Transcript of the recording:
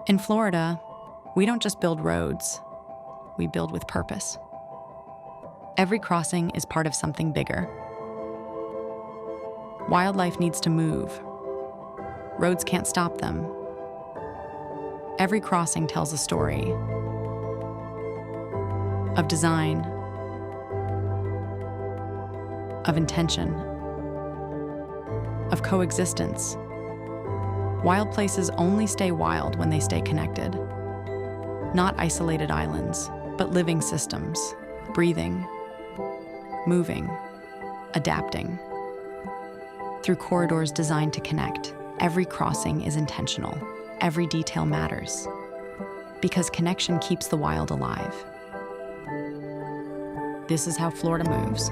In Florida, we don't just build roads, we build with purpose. Every crossing is part of something bigger. Wildlife needs to move. Roads can't stop them. Every crossing tells a story of design, of intention, of coexistence. Wild places only stay wild when they stay connected. Not isolated islands, but living systems, breathing, moving, adapting. Through corridors designed to connect, every crossing is intentional. Every detail matters. Because connection keeps the wild alive. This is how Florida moves.